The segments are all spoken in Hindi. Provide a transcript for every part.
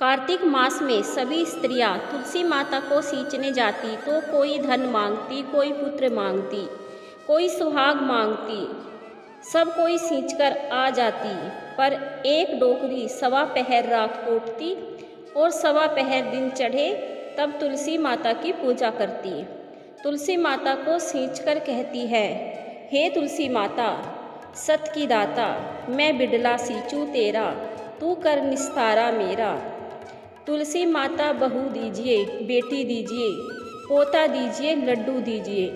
कार्तिक मास में सभी स्त्रियां तुलसी माता को सींचने जाती तो कोई धन मांगती, कोई पुत्र मांगती, कोई सुहाग मांगती, सब कोई सींचकर आ जाती। पर एक डोकरी सवा पहर रात कोटती और सवा पहर दिन चढ़े तब तुलसी माता की पूजा करती। तुलसी माता को सींचकर कहती है, हे तुलसी माता सत की दाता, मैं बिडला सींचूं तेरा, तू कर निस्तारा मेरा। तुलसी माता बहू दीजिए, बेटी दीजिए, पोता दीजिए, लड्डू दीजिए,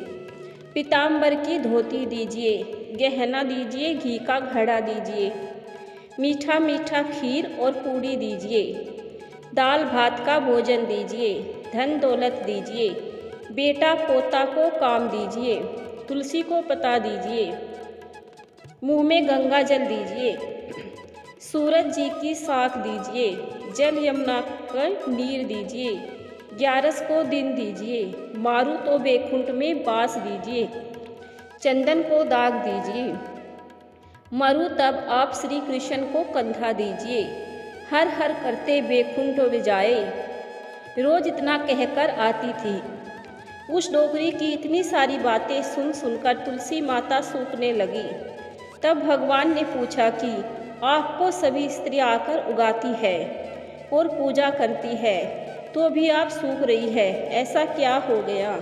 पीताम्बर की धोती दीजिए, गहना दीजिए, घी का घड़ा दीजिए, मीठा मीठा खीर और पूड़ी दीजिए, दाल भात का भोजन दीजिए, धन दौलत दीजिए, बेटा पोता को काम दीजिए, तुलसी को पता दीजिए, मुँह में गंगा जल दीजिए, सूरज जी की साख दीजिए, जल यमुना कर नीर दीजिए, ग्यारस को दिन दीजिए, मारू तो बैकुंठ में बास दीजिए, चंदन को दाग दीजिए, मरू तब आप श्री कृष्ण को कंधा दीजिए, हर हर करते बैकुंठ बजाए। रोज इतना कहकर आती थी। उस डोकरी की इतनी सारी बातें सुन सुनकर तुलसी माता सूखने लगी। तब भगवान ने पूछा कि आपको सभी स्त्रियां आकर उगाती है और पूजा करती है, तो भी आप सूख रही है, ऐसा क्या हो गया?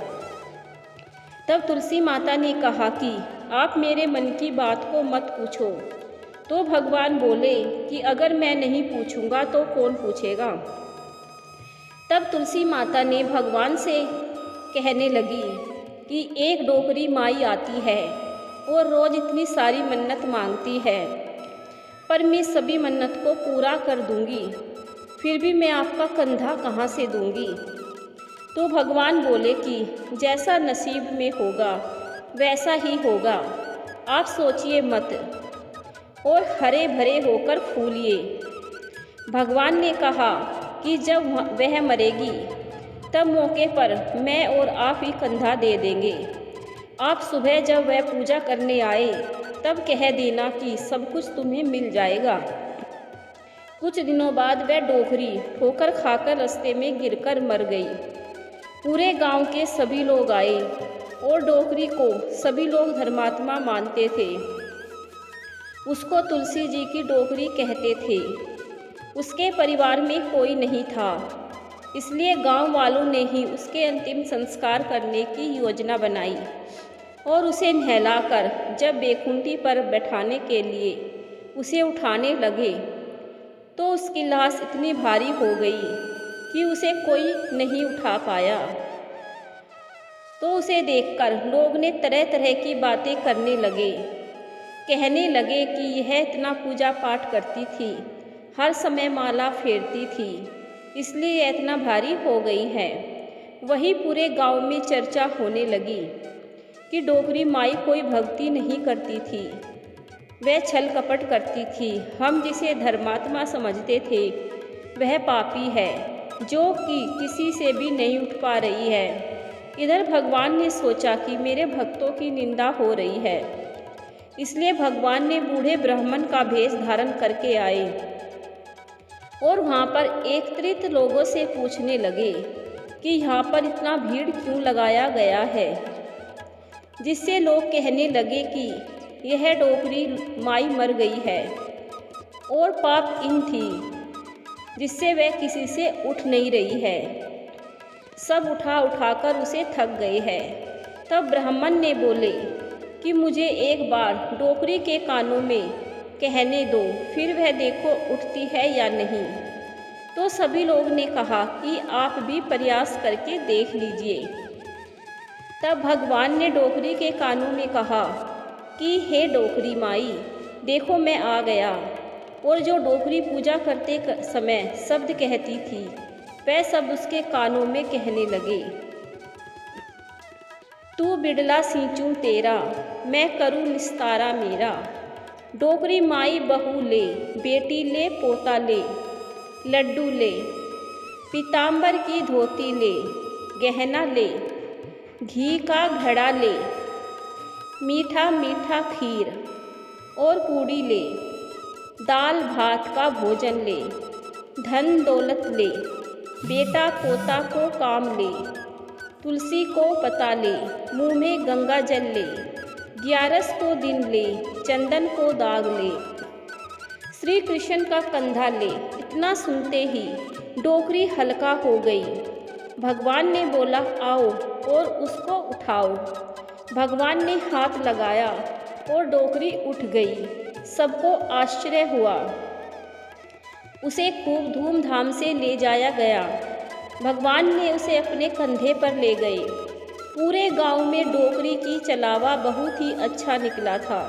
तब तुलसी माता ने कहा कि आप मेरे मन की बात को मत पूछो। तो भगवान बोले कि अगर मैं नहीं पूछूंगा तो कौन पूछेगा? तब तुलसी माता ने भगवान से कहने लगी कि एक डोकरी माई आती है और रोज इतनी सारी मन्नत मांगती है, पर मैं सभी मन्नत को पूरा कर दूंगी, फिर भी मैं आपका कंधा कहाँ से दूंगी? तो भगवान बोले कि जैसा नसीब में होगा वैसा ही होगा, आप सोचिए मत और हरे भरे होकर फूलिए। भगवान ने कहा कि जब वह मरेगी तब मौके पर मैं और आप ही कंधा दे देंगे। आप सुबह जब वह पूजा करने आए तब कह देना कि सब कुछ तुम्हें मिल जाएगा। कुछ दिनों बाद वह डोकरी ठोकर खाकर रास्ते में गिरकर मर गई। पूरे गांव के सभी लोग आए और डोकरी को सभी लोग धर्मात्मा मानते थे। उसको तुलसी जी की डोकरी कहते थे। उसके परिवार में कोई नहीं था, इसलिए गांव वालों ने ही उसके अंतिम संस्कार करने की योजना बनाई और उसे नहलाकर जब बैकुंठी पर बैठाने के लिए उसे उठाने लगे तो उसकी लाश इतनी भारी हो गई कि उसे कोई नहीं उठा पाया। तो उसे देखकर लोग ने तरह तरह की बातें करने लगे। कहने लगे कि यह इतना पूजा पाठ करती थी, हर समय माला फेरती थी, इसलिए यह इतना भारी हो गई है। वही पूरे गांव में चर्चा होने लगी कि डोकरी माई कोई भक्ति नहीं करती थी, वह छल कपट करती थी। हम जिसे धर्मात्मा समझते थे वह पापी है जो कि किसी से भी नहीं उठ पा रही है। इधर भगवान ने सोचा कि मेरे भक्तों की निंदा हो रही है, इसलिए भगवान ने बूढ़े ब्राह्मण का भेष धारण करके आए और वहाँ पर एकत्रित लोगों से पूछने लगे कि यहाँ पर इतना भीड़ क्यों लगाया गया है, जिससे लोग कहने लगे कि यह डोकरी माई मर गई है और पाप इन थी जिससे वह किसी से उठ नहीं रही है। सब उठा उठाकर उसे थक गए हैं। तब ब्राह्मण ने बोले कि मुझे एक बार डोकरी के कानों में कहने दो, फिर वह देखो उठती है या नहीं। तो सभी लोग ने कहा कि आप भी प्रयास करके देख लीजिए। तब भगवान ने डोकरी के कानों में कहा कि हे डोकरी माई, देखो मैं आ गया। और जो डोकरी पूजा करते समय शब्द कहती थी वह शब्द उसके कानों में कहने लगे, तू बिडला सींचूं तेरा, मैं करूं निस्तारा मेरा। डोकरी माई बहू ले, बेटी ले, पोता ले, लड्डू ले, पीताम्बर की धोती ले, गहना ले, घी का घड़ा ले, मीठा मीठा खीर और पूड़ी ले, दाल भात का भोजन ले, धन दौलत ले, बेटा पोता को काम ले, तुलसी को पता ले, मुँह में गंगा जल ले, 11 को दिन ले, चंदन को दाग ले, श्री कृष्ण का कंधा ले। इतना सुनते ही डोकरी हल्का हो गई। भगवान ने बोला आओ और उसको उठाओ। भगवान ने हाथ लगाया और डोकरी उठ गई। सबको आश्चर्य हुआ। उसे खूब धूमधाम से ले जाया गया। भगवान ने उसे अपने कंधे पर ले गए। पूरे गांव में डोकरी की चलावा बहुत ही अच्छा निकला था,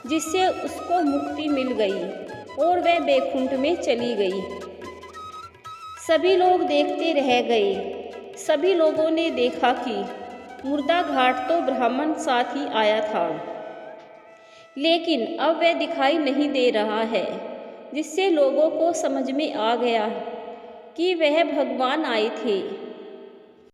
जिससे उसको मुक्ति मिल गई और वह बैकुंठ में चली गई। सभी लोग देखते रह गए। सभी लोगों ने देखा कि मुर्दा घाट तो ब्राह्मण साथ ही आया था, लेकिन अब वह दिखाई नहीं दे रहा है, जिससे लोगों को समझ में आ गया कि वह भगवान आए थे।